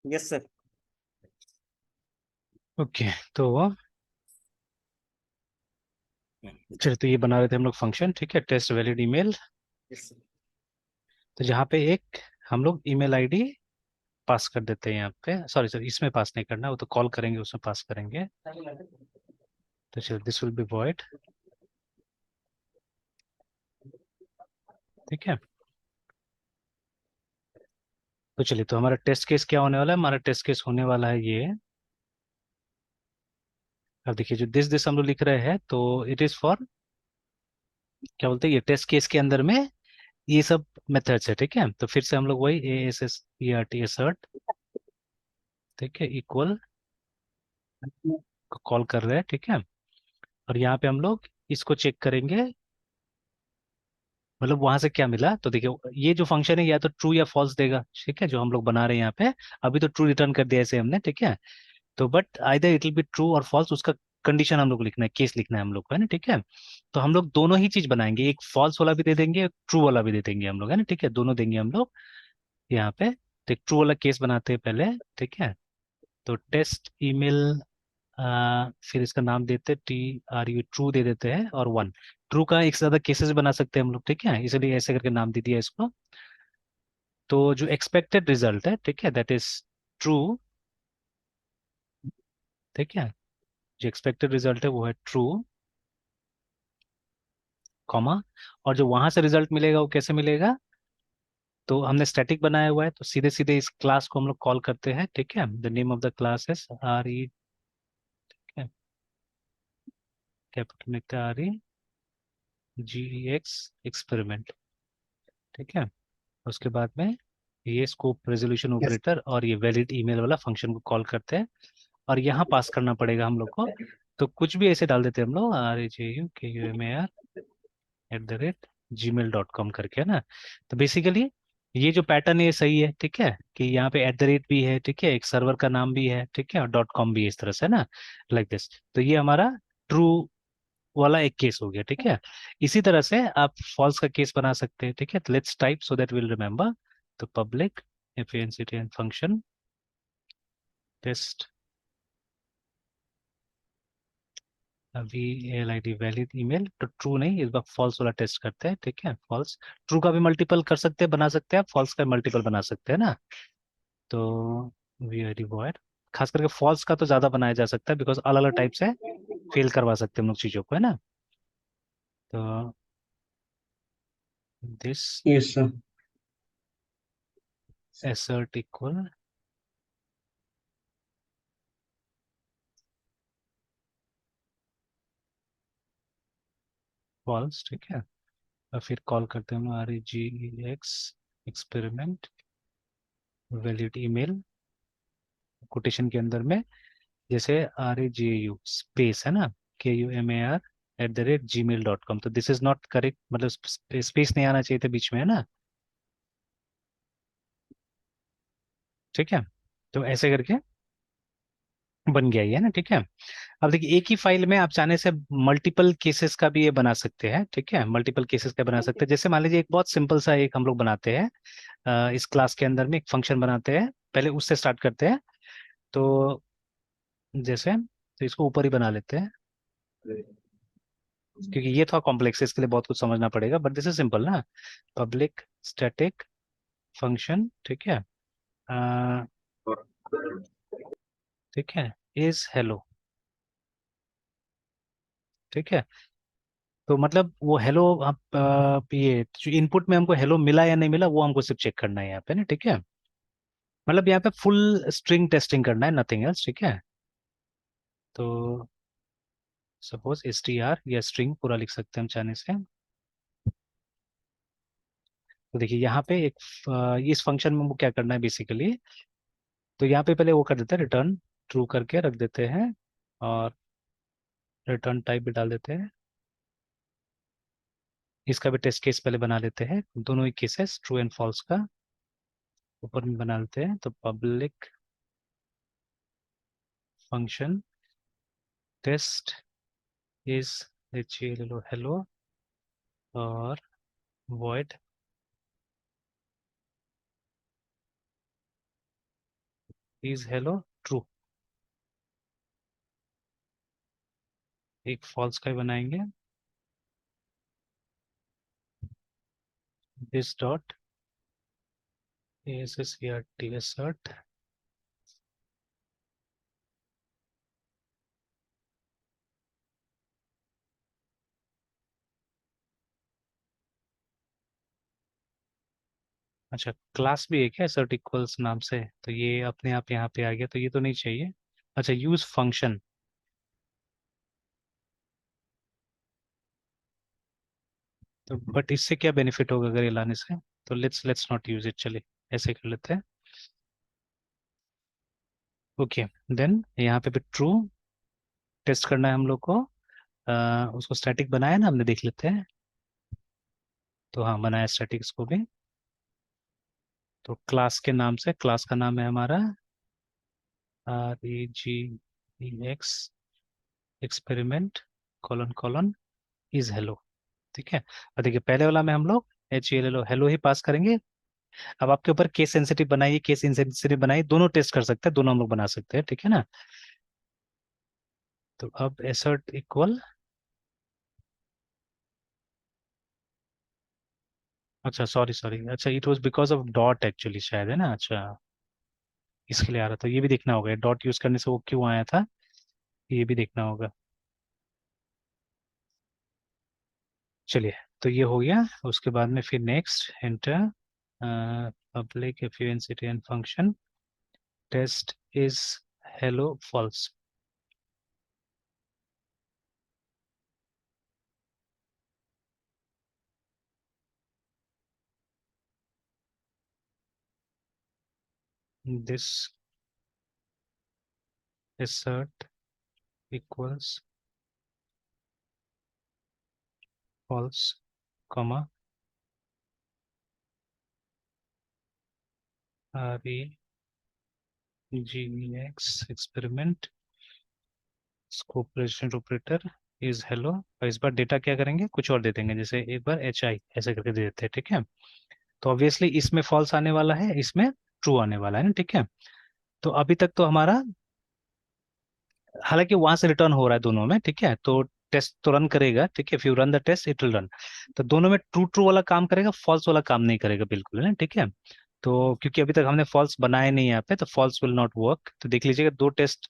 Yes sir. Okay. तो चलिए, तो ये बना रहे थे हम लोग फंक्शन, ठीक है, test valid email. Yes sir. तो जहाँ पे एक हम लोग ईमेल आईडी पास कर देते हैं यहाँ पे, सॉरी सॉरी, इसमें पास नहीं करना, वो तो कॉल करेंगे उसमें पास करेंगे। तो चलिए, दिस विल बी वॉइड, ठीक है। तो चलिए, तो हमारा टेस्ट केस क्या होने वाला है? हमारा टेस्ट केस होने वाला है ये। अब देखिए, जो दिस दिस हम लोग लिख रहे हैं, तो इट इज फॉर, क्या बोलते हैं, ये टेस्ट केस के अंदर में ये सब मेथड्स है, ठीक है। तो फिर से हम लोग वही ASSERT assert, ठीक है, इक्वल कॉल कर रहे हैं, ठीक है। और यहाँ पे हम लोग इसको चेक करेंगे, मतलब वहां से क्या मिला। तो देखिए, ये जो फंक्शन है या तो ट्रू या फॉल्स देगा, ठीक है, जो हम लोग बना रहे हैं यहाँ पे। अभी तो ट्रू रिटर्न कर दिया ऐसे हमने, ठीक है। तो but either it will be true और फॉल्स, उसका कंडीशन हम लोग लिखना है, केस लिखना है हम लोग को, है ना, ठीक है। तो हम लोग दोनों ही चीज बनाएंगे, एक फॉल्स वाला भी दे देंगे, एक ट्रू वाला भी दे देंगे हम लोग, है ना, ठीक है, दोनों देंगे हम लोग यहाँ पे। तो एक ट्रू वाला केस बनाते हैं पहले, ठीक है। तो टेस्ट ईमेल, फिर इसका नाम देते TRU, ट्रू दे देते हैं, और 1। ट्रू का एक से ज्यादा केसेस बना सकते हैं हम लोग, ठीक है, इसलिए ऐसे करके नाम दे दिया इसको। तो जो एक्सपेक्टेड रिजल्ट है, ठीक है, दैट इज ट्रू, ठीक है। जो एक्सपेक्टेड रिजल्ट है वो है ट्रू, कॉमा। और जो वहां से रिजल्ट मिलेगा वो कैसे मिलेगा? तो हमने स्टैटिक बनाया हुआ है, तो सीधे सीधे इस क्लास को हम लोग कॉल करते हैं, ठीक है। The name of the class is RE, capital में REGEX एक्सपेरिमेंट, ठीक है। उसके बाद में ये स्कोप रेजोल्यूशन यस। ऑपरेटर और ये वैलिड ईमेल वाला फंक्शन को कॉल करते हैं, और यहाँ पास करना पड़ेगा हम लोग को। तो कुछ भी ऐसे डाल देते हैं हम लोग, RAJUKUMAR@gmail.com करके, है ना। तो बेसिकली ये जो पैटर्न है ये सही है, ठीक है, कि यहाँ पे @ भी है, ठीक है, एक सर्वर का नाम भी है, ठीक है, और .com भी है, इस तरह से, है ना, लाइक दिस। तो ये हमारा ट्रू वाला एक केस हो गया, ठीक है। इसी तरह से आप फॉल्स का केस बना सकते हैं, ठीक है। तो let's type so that will remember. तो public FANCTN function test VLID valid email, तो ट्रू नहीं, इस बार फॉल्स वाला टेस्ट करते हैं, ठीक है, फॉल्स। ट्रू का भी मल्टीपल कर सकते हैं, बना सकते हैं आप, फॉल्स का मल्टीपल बना सकते हैं ना। तो VID वॉइड, खास करके फॉल्स का तो ज्यादा बनाया जा सकता है, बिकॉज अलग अलग टाइप से फेल करवा सकते हैं हम लोग चीजों को, है ना। तो this yes sir. assert equal false, ठीक है। और फिर कॉल करते हैं हम REGEX experiment valid email, quotation के अंदर में, जैसे RAJU स्पेस, है ना, KUMAR @gmail.com। तो दिस इज नॉट करेक्ट, मतलब स्पेस नहीं आना चाहिए था बीच में, है ना, ठीक है। तो ऐसे करके बन गया ये, है ना, ठीक है। अब देखिए, एक ही फाइल में आप चाहने से मल्टीपल केसेस का भी ये बना सकते हैं, ठीक है, मल्टीपल केसेस का बना सकते हैं। जैसे मान लीजिए, एक बहुत सिंपल सा एक हम लोग बनाते हैं, इस क्लास के अंदर में एक फंक्शन बनाते हैं, पहले उससे स्टार्ट करते हैं। तो जैसे, तो इसको ऊपर ही बना लेते हैं, क्योंकि ये थोड़ा कॉम्प्लेक्स है, इसके लिए बहुत कुछ समझना पड़ेगा, बट दिस इज सिंपल ना। पब्लिक स्टैटिक फंक्शन, ठीक है, ठीक है, इज हेलो, ठीक है। तो मतलब वो हेलो, आप ये जो इनपुट में हमको हेलो मिला या नहीं मिला, वो हमको सिर्फ चेक करना है यहाँ पे ना, ठीक है। मतलब यहाँ पे फुल स्ट्रिंग टेस्टिंग करना है, नथिंग एल्स, ठीक है। तो सपोज STR या स्ट्रिंग पूरा लिख सकते हैं हम चाहने से। तो देखिए, यहाँ पे एक इस फंक्शन में हमको क्या करना है बेसिकली। तो यहाँ पे पहले वो कर देते हैं, रिटर्न ट्रू करके रख देते हैं, और रिटर्न टाइप भी डाल देते हैं। इसका भी टेस्ट केस पहले बना लेते हैं, दोनों ही केसेस ट्रू एंड फॉल्स का ऊपर में बना लेते हैं। तो public function test is hello hello, और void इज हेलो ट्रू। एक फॉल्स का ही बनाएंगे। This dot S S R T assert. अच्छा, क्लास भी है क्या एसर्ट इक्वल्स नाम से? तो ये अपने आप यहाँ पे आ गया, तो ये तो नहीं चाहिए। अच्छा, यूज फंक्शन। तो बट इससे क्या बेनिफिट होगा अगर ये लाने से? तो let's let's not use it, चलिए ऐसे कर लेते हैं। ओके, देन यहाँ पे भी ट्रू टेस्ट करना है हम लोग को। उसको स्टैटिक बनाया ना हमने, देख लेते हैं। तो हाँ, बनाया स्टैटिक्स को भी। तो क्लास के नाम से, क्लास का नाम है हमारा REGEX experiment colon colon is hello. ठीक है। और देखिए पहले वाला में हम लोग HELLO हेलो ही पास करेंगे। अब आपके ऊपर केस सेंसिटिव बनाइए, केस इनसेंसिटिव बनाइए, दोनों टेस्ट कर सकते हैं, दोनों हम लोग बना सकते हैं, ठीक है ना। तो अब एसर्ट इक्वल। अच्छा, सॉरी सॉरी, अच्छा it was because of dot actually, शायद है ना। अच्छा, इसके लिए आ रहा था, ये भी देखना होगा डॉट यूज करने से वो क्यों आया था, ये भी देखना होगा। चलिए, तो ये हो गया। उसके बाद में फिर next enter public efficiency and function test is hello false. This assert equals false, comma REGX experiment scope president operator is hello. और इस बार डेटा क्या करेंगे, कुछ और दे देंगे, जैसे एक बार HI ऐसे करके दे देते हैं, ठीक है। तो ऑब्वियसली इसमें फॉल्स आने वाला है, इसमें ट्रू आने वाला है ना, ठीक है। तो अभी तक तो हमारा, हालांकि वहां से रिटर्न हो रहा है दोनों में, ठीक है। तो टेस्ट तो रन करेगा, ठीक है, if you run the test it will run. तो दोनों में ट्रू ट्रू वाला काम करेगा, फॉल्स वाला काम नहीं करेगा बिल्कुल, है ना, ठीक है। तो क्योंकि अभी तक हमने फॉल्स बनाए नहीं यहाँ पे, तो फॉल्स विल नॉट वर्क। तो देख लीजिएगा, दो टेस्ट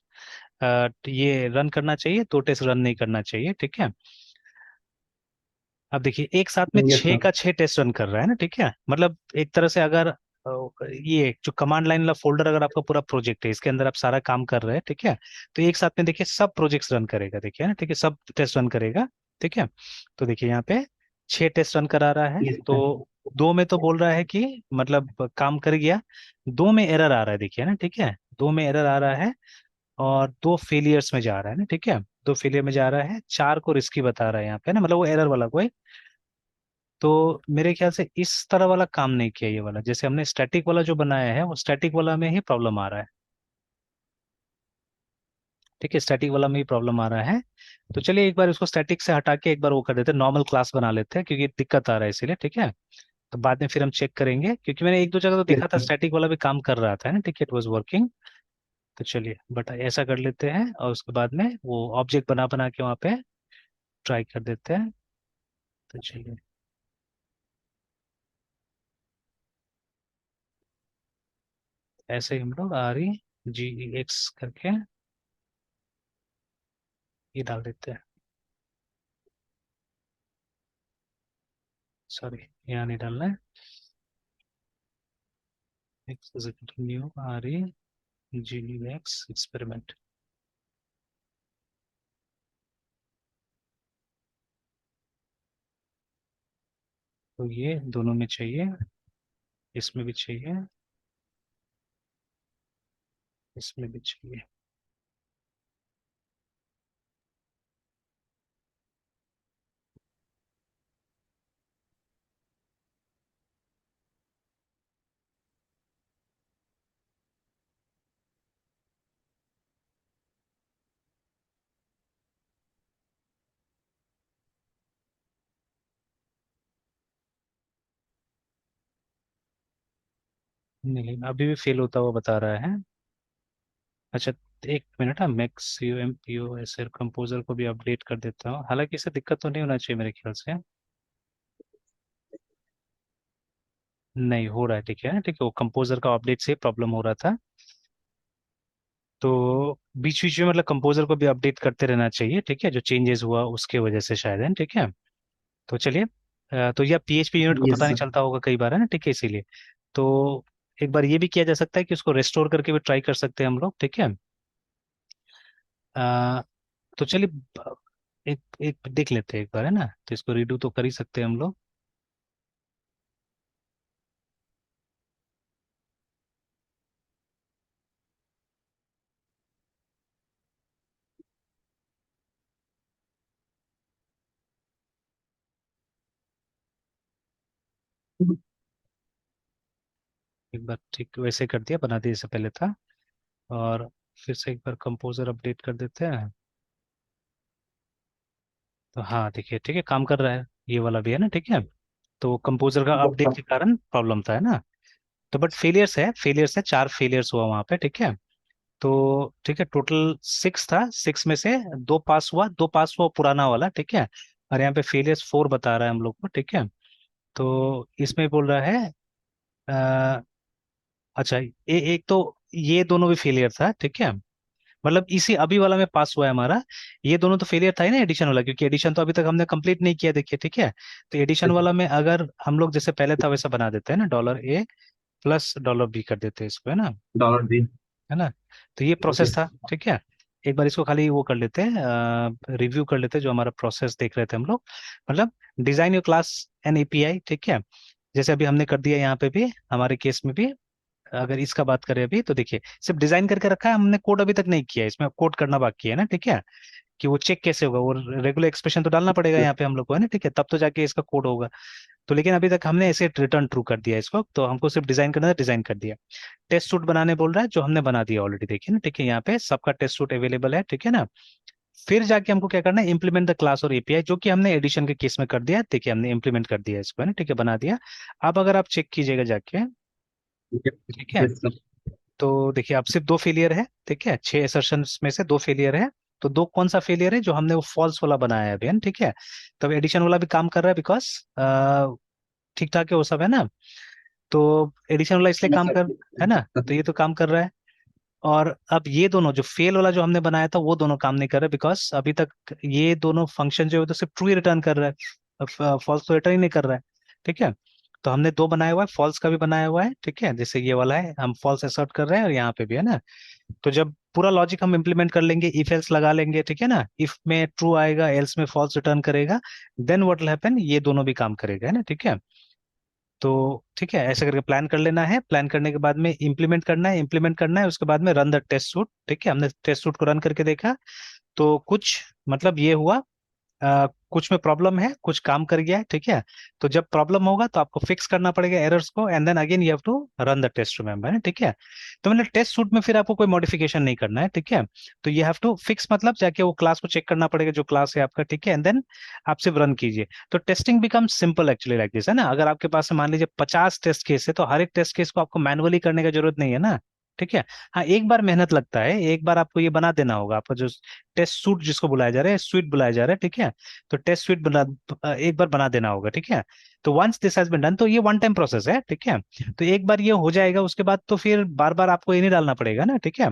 ये रन करना चाहिए, दो टेस्ट रन नहीं करना चाहिए, ठीक है। अब देखिए एक साथ में यस छह सर। का छह टेस्ट रन कर रहा है ना, ठीक है। मतलब एक तरह से अगर ये जो कमांड लाइन वाला फोल्डर, अगर आपका पूरा प्रोजेक्ट है, इसके अंदर आप सारा काम कर रहे हैं, ठीक है। तो एक साथ में देखिए सब प्रोजेक्ट्स रन करेगा, देखिए ना, ठीक है, सब टेस्ट रन करेगा, ठीक है। तो देखिए यहाँ पे छह टेस्ट रन करा रहा है। Yes sir. तो दो में तो बोल रहा है कि मतलब काम कर गया, दो में एरर आ रहा है, देखिए ना, ठीक है। दो में एरर आ रहा है और दो फेलियर्स में जा रहा है ना, ठीक है। दो फेलियर में जा रहा है, चार को रिस्की बता रहा है यहाँ पे ना, मतलब वो एरर वाला को है। तो मेरे ख्याल से इस तरह वाला काम नहीं किया ये वाला, जैसे हमने स्टैटिक वाला जो बनाया है वो स्टैटिक वाला में ही प्रॉब्लम आ रहा है, ठीक है, स्टैटिक वाला में ही प्रॉब्लम आ रहा है। तो चलिए एक बार उसको स्टैटिक से हटा के एक बार वो कर देते हैं, नॉर्मल क्लास बना लेते हैं, क्योंकि दिक्कत आ रहा है इसीलिए, ठीक है। तो बाद में फिर हम चेक करेंगे, क्योंकि मैंने एक दो जगह तो यस देखा था सर। स्टैटिक वाला भी काम कर रहा था ना, ठीक है, इट वाज वर्किंग। तो चलिए बट ऐसा कर लेते हैं, और उसके बाद में वो ऑब्जेक्ट बना बना के वहाँ पे ट्राई कर देते हैं। तो चलिए ऐसे ही हम लोग REGEX करके ये डाल देते हैं। सॉरी, यहाँ नहीं डालना है। New REGEX experiment. तो ये दोनों में चाहिए, इसमें भी चाहिए, इसमें भी चाहिए। नहीं, अभी भी फेल होता हुआ बता रहा है। अच्छा, एक मिनट, हाँ, max U M P O S composer को भी अपडेट कर देता हूँ, हालांकि इससे दिक्कत तो नहीं होना चाहिए मेरे ख्याल से। नहीं हो रहा है, ठीक है, ठीक है, वो कंपोजर का अपडेट से प्रॉब्लम हो रहा था। तो बीच बीच में मतलब कंपोजर को भी अपडेट करते रहना चाहिए, ठीक है, जो चेंजेस हुआ उसके वजह से शायद है, ठीक है। तो चलिए, तो यह पीएचपी यूनिट को यस पता नहीं सर। चलता होगा कई बार, है ना, ठीक है, इसीलिए। तो एक बार ये भी किया जा सकता है कि उसको रेस्टोर करके भी ट्राई कर सकते हैं हम लोग, ठीक है। अ, तो चलिए, एक एक देख लेते हैं एक बार, है ना, तो इसको रीडू तो कर ही सकते हैं हम लोग। एक बार ठीक वैसे कर दिया, बना दिया जैसे पहले था। और फिर से एक बार कंपोजर अपडेट कर देते हैं। तो हाँ, देखिए, ठीक है, काम कर रहा है, ये वाला भी है ना, ठीक है। तो कंपोजर का यस अपडेट सर। के कारण प्रॉब्लम था, है ना। तो बट फेलियर्स है, 4 फेलियर्स हुआ वहां पे, ठीक है। तो ठीक है, टोटल 6 था, 6 में से 2 पास हुआ पुराना वाला, ठीक है। और यहाँ पे फेलियर्स 4 बता रहा है हम लोग को, ठीक है। तो इसमें बोल रहा है, अ, अच्छा, एक तो ये दोनों भी फेलियर था, ठीक है। मतलब इसी अभी वाला में पास हुआ है हमारा। ये दोनों तो फेलियर था ही ना, एडिशन वाला, क्योंकि एडिशन तो अभी तक हमने कंप्लीट नहीं किया, देखिए, ठीक है। तो एडिशन वाला में अगर हम लोग जैसे पहले था वैसा बना देते हैं ना, $A+$B कर देते हैं इसको, है ना। डॉलर दी। है ना। तो ये ओके। प्रोसेस था, ठीक है। एक बार इसको खाली वो कर लेते हैं, रिव्यू कर लेते हैं जो हमारा प्रोसेस देख रहे थे हम लोग। मतलब design your class N API, ठीक है। जैसे अभी हमने कर दिया यहाँ पे भी, हमारे केस में भी। अगर इसका बात करें अभी, तो देखिए, सिर्फ डिजाइन करके रखा है हमने, कोड अभी तक नहीं किया है, इसमें कोड करना बाकी है ना, ठीक है। कि वो चेक कैसे होगा, वो रेगुलर एक्सप्रेशन तो डालना पड़ेगा यहाँ पे हम लोग को, है ना, ठीक है, तब तो जाके इसका कोड होगा। तो लेकिन अभी तक हमने ऐसे रिटर्न ट्रू कर दिया इसको, तो हमको सिर्फ डिजाइन करना है, डिजाइन कर दिया। टेस्ट सूट बनाने बोल रहा है, जो हमने बना दिया ऑलरेडी, देखिए ना, ठीक है, यहाँ पे सबका टेस्ट सूट अवेलेबल है, ठीक है ना। फिर जाके हमको क्या करना है, इंप्लीमेंट द क्लास और एपीआई, जो कि हमने एडिशन के केस में कर दिया, देखिए, हमने इंप्लीमेंट कर दिया इसको, है ना, ठीक है, बना दिया। अब अगर आप चेक कीजिएगा जाके, ठीक है, यस सर। तो देखिए, अब सिर्फ 2 फेलियर है, ठीक है, 6 असर्शन में से 2 फेलियर है। तो दो कौन सा फेलियर है, जो हमने वो फॉल्स वाला बनाया है अभी, है ना, ठीक है। तब एडिशन वाला भी काम कर रहा है, बिकॉज ठीक ठाक है वो सब, है ना। तो एडिशन वाला इसलिए यस काम कर, है ना, सर। तो ये तो काम कर रहा है। और अब ये दोनों जो फेल वाला जो हमने बनाया था, वो दोनों काम नहीं कर रहे, बिकॉज अभी तक ये दोनों फंक्शन जो है तो सिर्फ ट्रू ही रिटर्न कर रहा है, फॉल्स तो रिटर्न ही नहीं कर रहा है, ठीक है। तो हमने दो बनाया हुआ है, फॉल्स का भी बनाया हुआ है, ठीक है, जैसे ये वाला है, हम फॉल्स असर्ट कर रहे हैं, और यहाँ पे भी, है ना। तो जब पूरा लॉजिक हम इंप्लीमेंट कर लेंगे, इफ एल्स लगा लेंगे, ठीक है ना, इफ में ट्रू आएगा, एल्स में फॉल्स रिटर्न करेगा, देन व्हाट विल हैपन, ये दोनों भी काम करेगा, है ना, ठीक है। तो ठीक है, ऐसे करके प्लान कर लेना है, प्लान करने के बाद में इंप्लीमेंट करना है, उसके बाद में रन द टेस्ट सूट, ठीक है। हमने टेस्ट सूट को रन करके देखा, तो कुछ मतलब ये हुआ, कुछ में प्रॉब्लम है, कुछ काम कर गया है, ठीक है। तो जब प्रॉब्लम होगा तो आपको फिक्स करना पड़ेगा एरर्स को, and then again you have to run the test, remember, है, ठीक है। तो मतलब टेस्ट सूट में फिर आपको कोई मॉडिफिकेशन नहीं करना है, ठीक है। तो यू हैव टू फिक्स, मतलब जाके वो क्लास को चेक करना पड़ेगा, जो क्लास है आपका, ठीक है, एंड देन आप सिर्फ रन कीजिए। तो testing become simple actually like this, है ना। अगर आपके पास मान लीजिए 50 टेस्ट केस है, तो हर एक टेस्ट केस को आपको मैनुअली करने की जरूरत नहीं है ना, ठीक है। हाँ, एक बार मेहनत लगता है, एक बार आपको ये बना देना होगा, आपका जो टेस्ट सूट जिसको बुलाया जा रहा है, स्वीट बुलाया जा रहा है, ठीक है। तो टेस्ट स्विट एक बार बना देना होगा, ठीक है। तो once this has been done, तो ये वन टाइम प्रोसेस है, ठीक है। तो एक बार ये हो जाएगा, उसके बाद तो फिर बार बार आपको ये नहीं डालना पड़ेगा ना, ठीक है।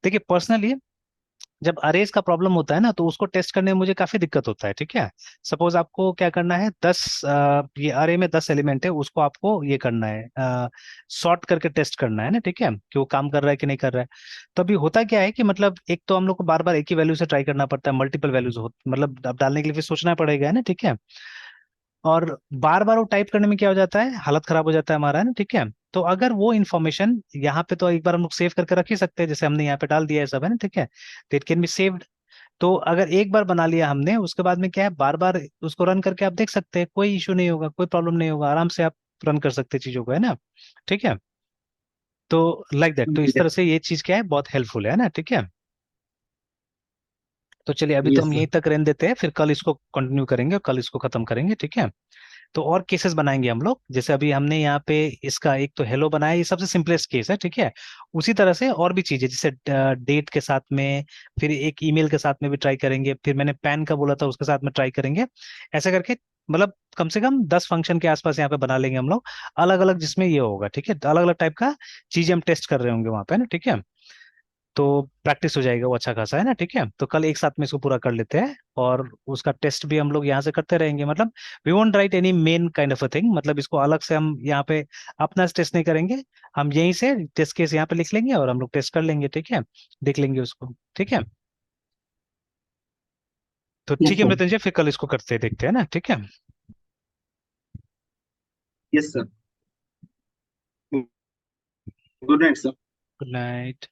देखिए, पर्सनली जब अरेज का प्रॉब्लम होता है ना, तो उसको टेस्ट करने में मुझे काफी दिक्कत होता है, ठीक है। सपोज आपको क्या करना है, ये अरे में 10 एलिमेंट है, उसको आपको ये करना है, सॉर्ट करके टेस्ट करना है ना, ठीक है, कि वो काम कर रहा है कि नहीं कर रहा है। तो अभी होता क्या है कि मतलब एक तो हम लोग को बार बार एक ही वैल्यू से ट्राई करना पड़ता है, मल्टीपल वैल्यूज हो, मतलब अब डालने के लिए फिर सोचना पड़ेगा, है ना, ठीक है। और बार बार वो टाइप करने में क्या हो जाता है, हालत खराब हो जाता है हमारा, है ना, ठीक है। तो अगर वो इन्फॉर्मेशन यहाँ पे, तो एक बार हम लोग सेव करके रख ही सकते हैं, जैसे हमने यहाँ पे डाल दिया है सब, है ना, ठीक है। तो इट कैन बी सेव्ड। तो अगर एक बार बना लिया हमने, उसके बाद में क्या है, बार बार उसको रन करके आप देख सकते हैं, कोई इशू नहीं होगा, कोई प्रॉब्लम नहीं होगा, आराम से आप रन कर सकते हैं चीजों को, है ना, ठीक है। तो लाइक दैट, तो इस तरह से ये चीज क्या है, बहुत हेल्पफुल है ना, ठीक है। तो चलिए, अभी तो यस हम सर। यहीं तक रहने देते हैं, फिर कल इसको कंटिन्यू करेंगे और कल इसको खत्म करेंगे, ठीक है। तो और केसेस बनाएंगे हम लोग, जैसे अभी हमने यहाँ पे इसका एक तो हेलो बनाया, ये सबसे सिंपलेस्ट केस है, ठीक है। उसी तरह से और भी चीजें, जैसे डेट के साथ में, फिर एक ईमेल के साथ में भी ट्राई करेंगे, फिर मैंने पैन का बोला था उसके साथ में ट्राई करेंगे। ऐसा करके मतलब कम से कम 10 फंक्शन के आसपास यहाँ पे बना लेंगे हम लोग, अलग अलग, जिसमें ये होगा, ठीक है, अलग अलग टाइप का चीजें हम टेस्ट कर रहे होंगे वहां पे ना, ठीक है। तो प्रैक्टिस हो जाएगा वो अच्छा खासा, है ना, ठीक है। तो कल एक साथ में इसको पूरा कर लेते हैं, और उसका टेस्ट भी हम लोग यहाँ से करते रहेंगे, मतलब we won't write any main kind of a thing, मतलब इसको अलग से हम यहाँ पे अपना टेस्ट नहीं करेंगे। हम यहीं से टेस्ट केस यहाँ पे लिख लेंगे और हम लोग टेस्ट कर लेंगे, ठीक है, देख लेंगे उसको, ठीक है। तो ठीक यस है सर। मृत्युंजय, फिर कल इसको करते देखते हैं ना, ठीक है। Yes sir. Good night sir. Good night.